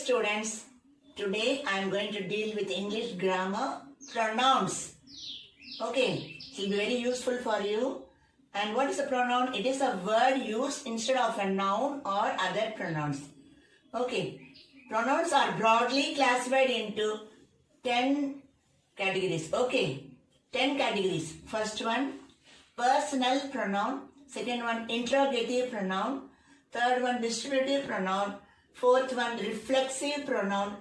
students, today I am going to deal with English grammar pronouns. Okay, it will be very useful for you. And what is a pronoun? It is a word used instead of a noun or other pronouns. Okay, pronouns are broadly classified into 10 categories. Okay, 10 categories. First one, personal pronoun. Second one, interrogative pronoun. Third one, distributive pronoun. Fourth one, reflexive pronoun.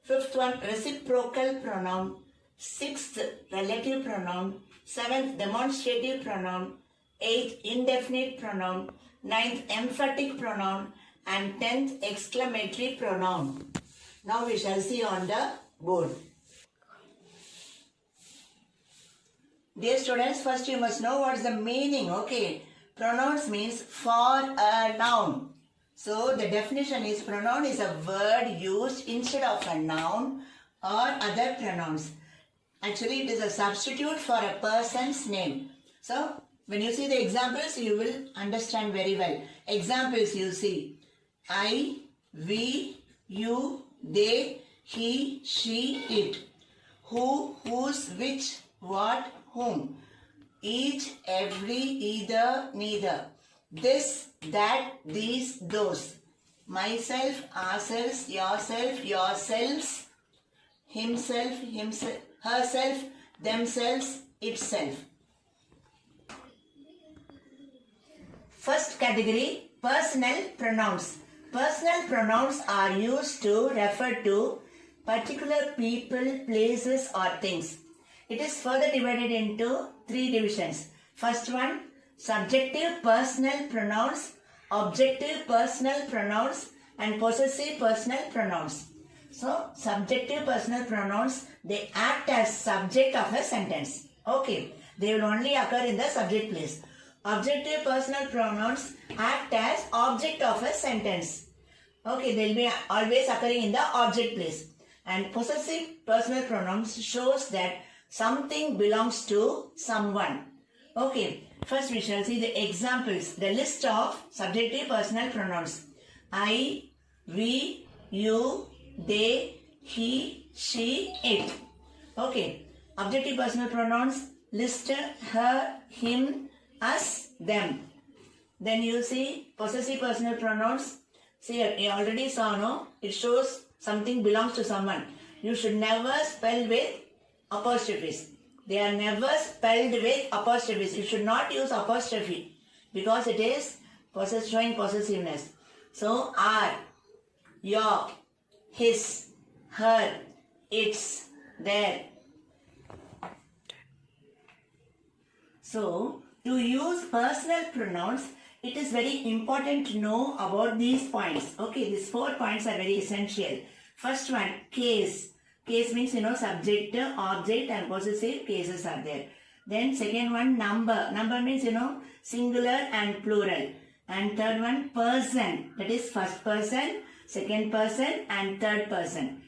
Fifth one, reciprocal pronoun. Sixth, relative pronoun. Seventh, demonstrative pronoun. Eighth, indefinite pronoun. Ninth, emphatic pronoun. And 10th, exclamatory pronoun. Now we shall see on the board. Dear students, first you must know what is the meaning. Okay, pronouns means for a noun. So the definition is pronoun is a word used instead of a noun or other pronouns. Actually, it is a substitute for a person's name. So when you see the examples, you will understand very well. Examples you see: I, we, you, they, he, she, it. Who, whose, which, what, whom. Each, every, either, neither. This, that, these, those. Myself, ourselves, yourself, yourselves. Himself, himself, herself, themselves, itself. First category, personal pronouns. Personal pronouns are used to refer to particular people, places or things. It is further divided into 3 divisions. First one, subjective personal pronouns, objective personal pronouns and possessive personal pronouns. So, subjective personal pronouns, they act as subject of a sentence. Okay, they will only occur in the subject place. Objective personal pronouns act as object of a sentence. Okay, they will be always occurring in the object place. And possessive personal pronouns shows that something belongs to someone. Okay, first we shall see the examples, the list of subjective personal pronouns. I, we, you, they, he, she, it. Okay, objective personal pronouns list her, him, us, them. Then you see possessive personal pronouns. See, you already saw, no? It shows something belongs to someone. You should never spell with apostrophes. They are never spelled with apostrophes. You should not use apostrophe because it is showing possessiveness. So, our, your, his, her, its, their. So, to use personal pronouns, it is very important to know about these points. Okay, these 4 points are very essential. First one, case. Case means, subject, object and possessive cases are there. Then second one, number. Number means, singular and plural. And third one, person. That is first person, second person and third person.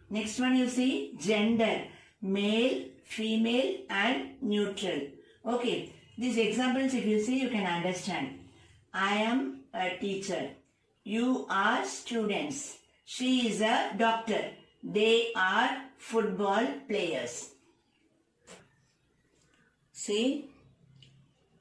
Next one you see, gender. Male, female and neutral. Okay, these examples if you see, you can understand. I am a teacher. You are students. She is a doctor. They are football players. See,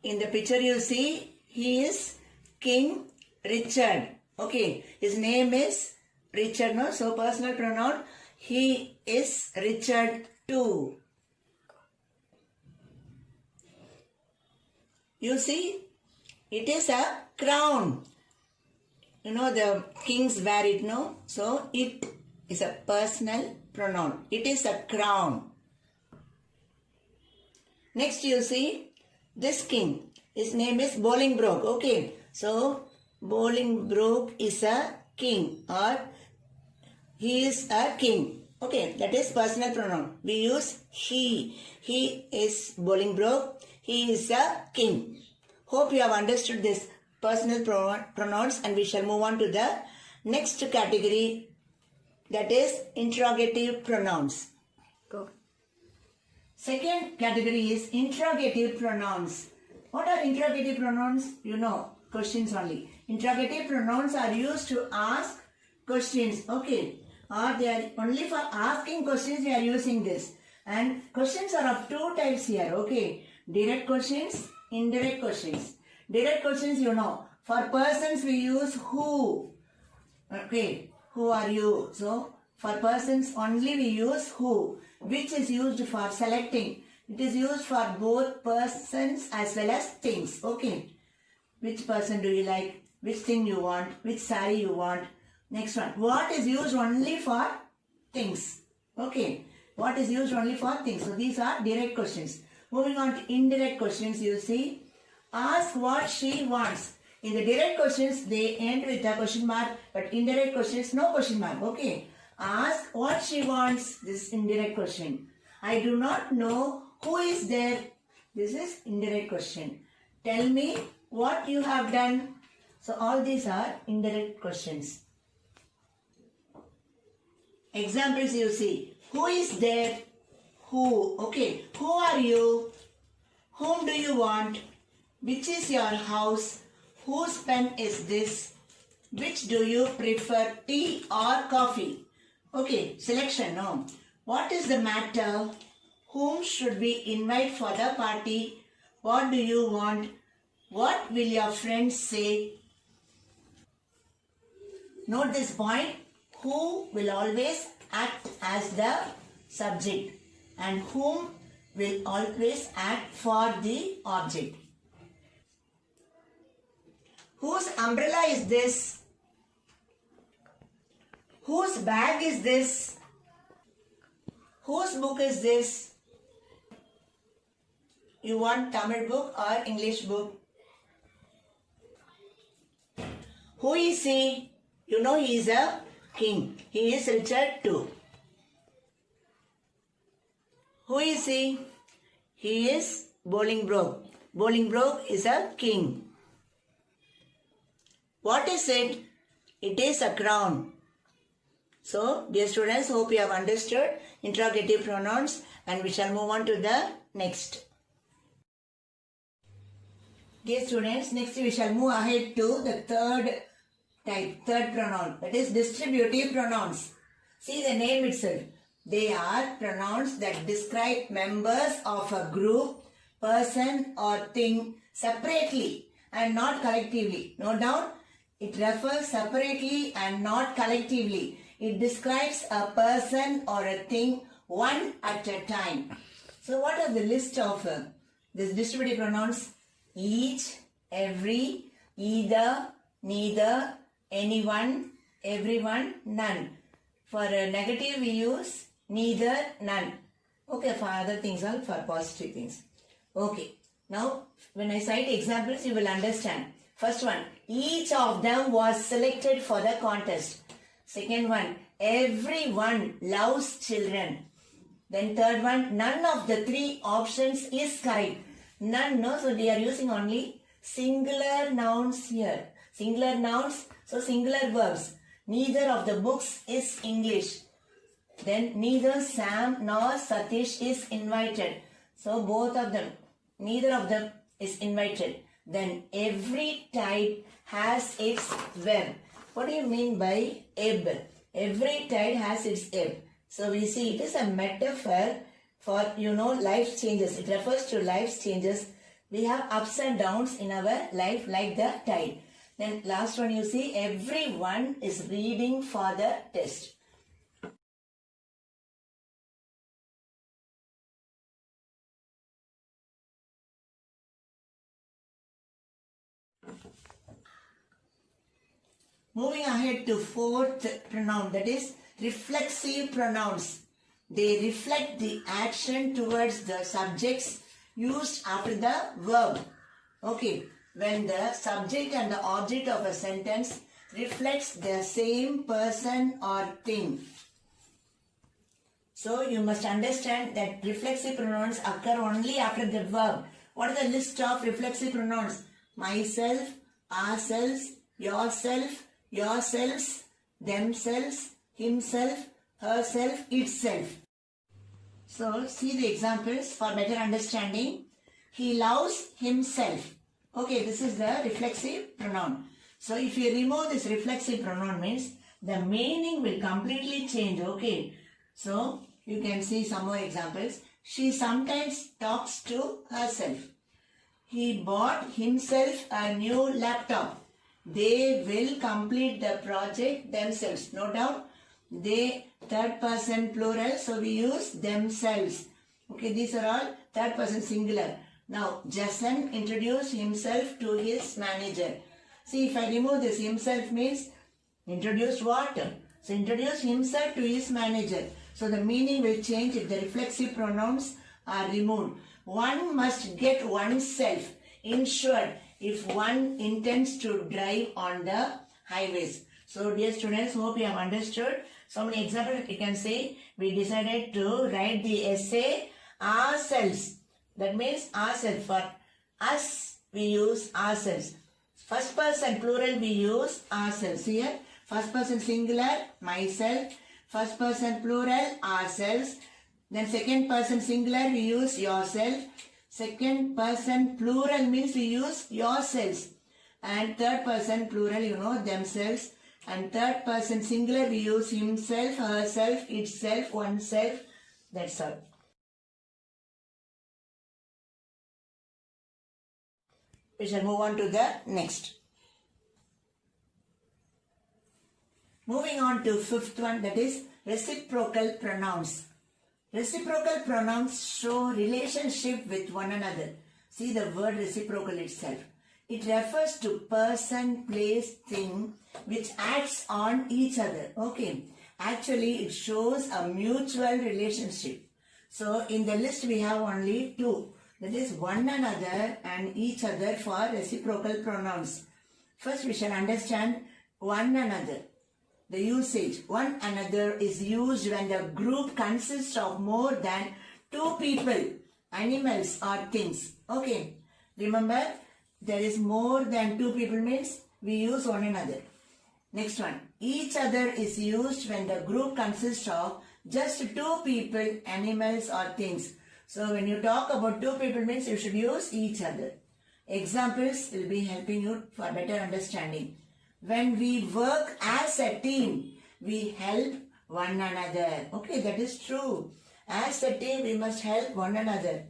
in the picture you see, he is King Richard. Okay, his name is Richard, no? So, personal pronoun, he is Richard too. You see, it is a crown. The kings wear it, no? So, it is a personal pronoun. It is a crown. Next you see, this king. His name is Bolingbroke. Okay. So, Bolingbroke is a king or he is a king. Okay. That is personal pronoun. We use he. He is Bolingbroke. He is a king. Hope you have understood this personal pronouns and we shall move on to the next category, that is interrogative pronouns. Go. Second category is interrogative pronouns. What are interrogative pronouns? Questions only. Interrogative pronouns are used to ask questions. Okay. or they are only for asking questions we are using this. And questions are of two types here, okay? Direct questions, indirect questions. Direct questions, you know, for persons we use who. Okay, who are you? So, for persons only we use who, which is used for selecting. It is used for both persons as well as things, okay? Which person do you like? Which thing you want? Which saree you want? Next one. What is used only for things? Okay. What is used only for things? So these are direct questions. Moving on to indirect questions, you see. Ask what she wants. In the direct questions, they end with a question mark. But indirect questions, no question mark. Okay. Ask what she wants. This is indirect question. I do not know who is there. This is indirect question. Tell me what you have done. So all these are indirect questions. Examples you see. Who is there? Who? Okay. Who are you? Whom do you want? Which is your house? Whose pen is this? Which do you prefer, tea or coffee? Okay. Selection. No. What is the matter? Whom should we invite for the party? What do you want? What will your friends say? Note this point. Who will always act as the subject and whom will always act for the object. Whose umbrella is this? Whose bag is this? Whose book is this? You want Tamil book or English book? Who is he? You know he is a king. He is Richard II. Who is he? He is Bolingbroke. Bolingbroke is a king. What is it? It is a crown. So, dear students, hope you have understood interrogative pronouns and we shall move on to the next. Dear students, next we shall move ahead to the third type, third pronoun, that is distributive pronouns. See the name itself. They are pronouns that describe members of a group, person or thing separately and not collectively. Note down, it refers separately and not collectively. It describes a person or a thing one at a time. So what are the list of these distributive pronouns? Each, every, either, neither, anyone, everyone, none. For a negative we use neither, none. Okay, for other things all for positive things. Okay, now when I cite examples you will understand. First one, each of them was selected for the contest. Second one, everyone loves children. Then third one, none of the three options is correct. None, no, so we are using only singular nouns here. Singular nouns, so singular verbs. Neither of the books is English. Then neither Sam nor Satish is invited. So both of them, neither of them is invited. Then every type has its verb. What do you mean by ebb? Every tide has its ebb. So we see it is a metaphor for, life changes. It refers to life changes. We have ups and downs in our life like the tide. Then last one you see, everyone is reading for the test. Moving ahead to fourth pronoun, that is reflexive pronouns. They reflect the action towards the subjects used after the verb. Okay, when the subject and the object of a sentence reflects the same person or thing. So you must understand that reflexive pronouns occur only after the verb. What are the list of reflexive pronouns? Myself, ourselves, yourself, yourselves, themselves, himself, herself, itself. So see the examples for better understanding. He loves himself. Okay, this is the reflexive pronoun. So if you remove this reflexive pronoun means the meaning will completely change. Okay, so you can see some more examples. She sometimes talks to herself. He bought himself a new laptop. They will complete the project themselves. No doubt, they, third person plural, so we use themselves. Okay, these are all third person singular. Now, Jason introduced himself to his manager. See, if I remove this, himself means introduced what? So, introduce himself to his manager. So, the meaning will change if the reflexive pronouns are removed. One must get oneself insured if one intends to drive on the highways. So, dear students, hope you have understood. So many examples you can say. We decided to write the essay ourselves. That means ourselves. For us, we use ourselves. First person plural, we use ourselves. Here, first person singular, myself. First person plural, ourselves. Then second person singular, we use yourself. Second person plural means we use yourselves. And third person plural, you know, themselves. And third person singular, we use himself, herself, itself, oneself. That's all. We shall move on to the next. Moving on to fifth one, that is reciprocal pronouns. Reciprocal pronouns show relationship with one another. See the word reciprocal itself. It refers to person, place, thing which acts on each other. Okay. Actually, it shows a mutual relationship. So, in the list we have only two. That is one another and each other for reciprocal pronouns. First, we shall understand one another. The usage. One another is used when the group consists of more than two people, animals or things. Okay. Remember, there is more than two people means we use one another. Next one. Each other is used when the group consists of just two people, animals or things. So when you talk about two people means you should use each other. Examples will be helping you for better understanding. When we work as a team, we help one another. Okay, that is true. As a team, we must help one another.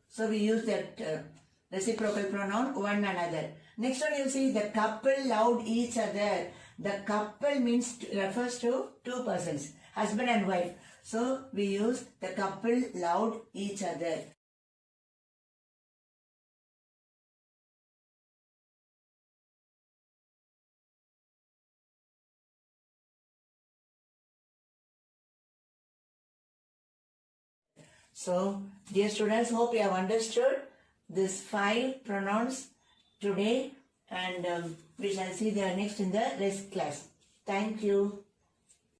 So we use that reciprocal pronoun one another. Next one you see the couple loved each other. The couple means refers to two persons, husband and wife. So we use the couple loved each other. So, dear students, hope you have understood these 5 pronouns today, and we shall see the next in the rest class. Thank you.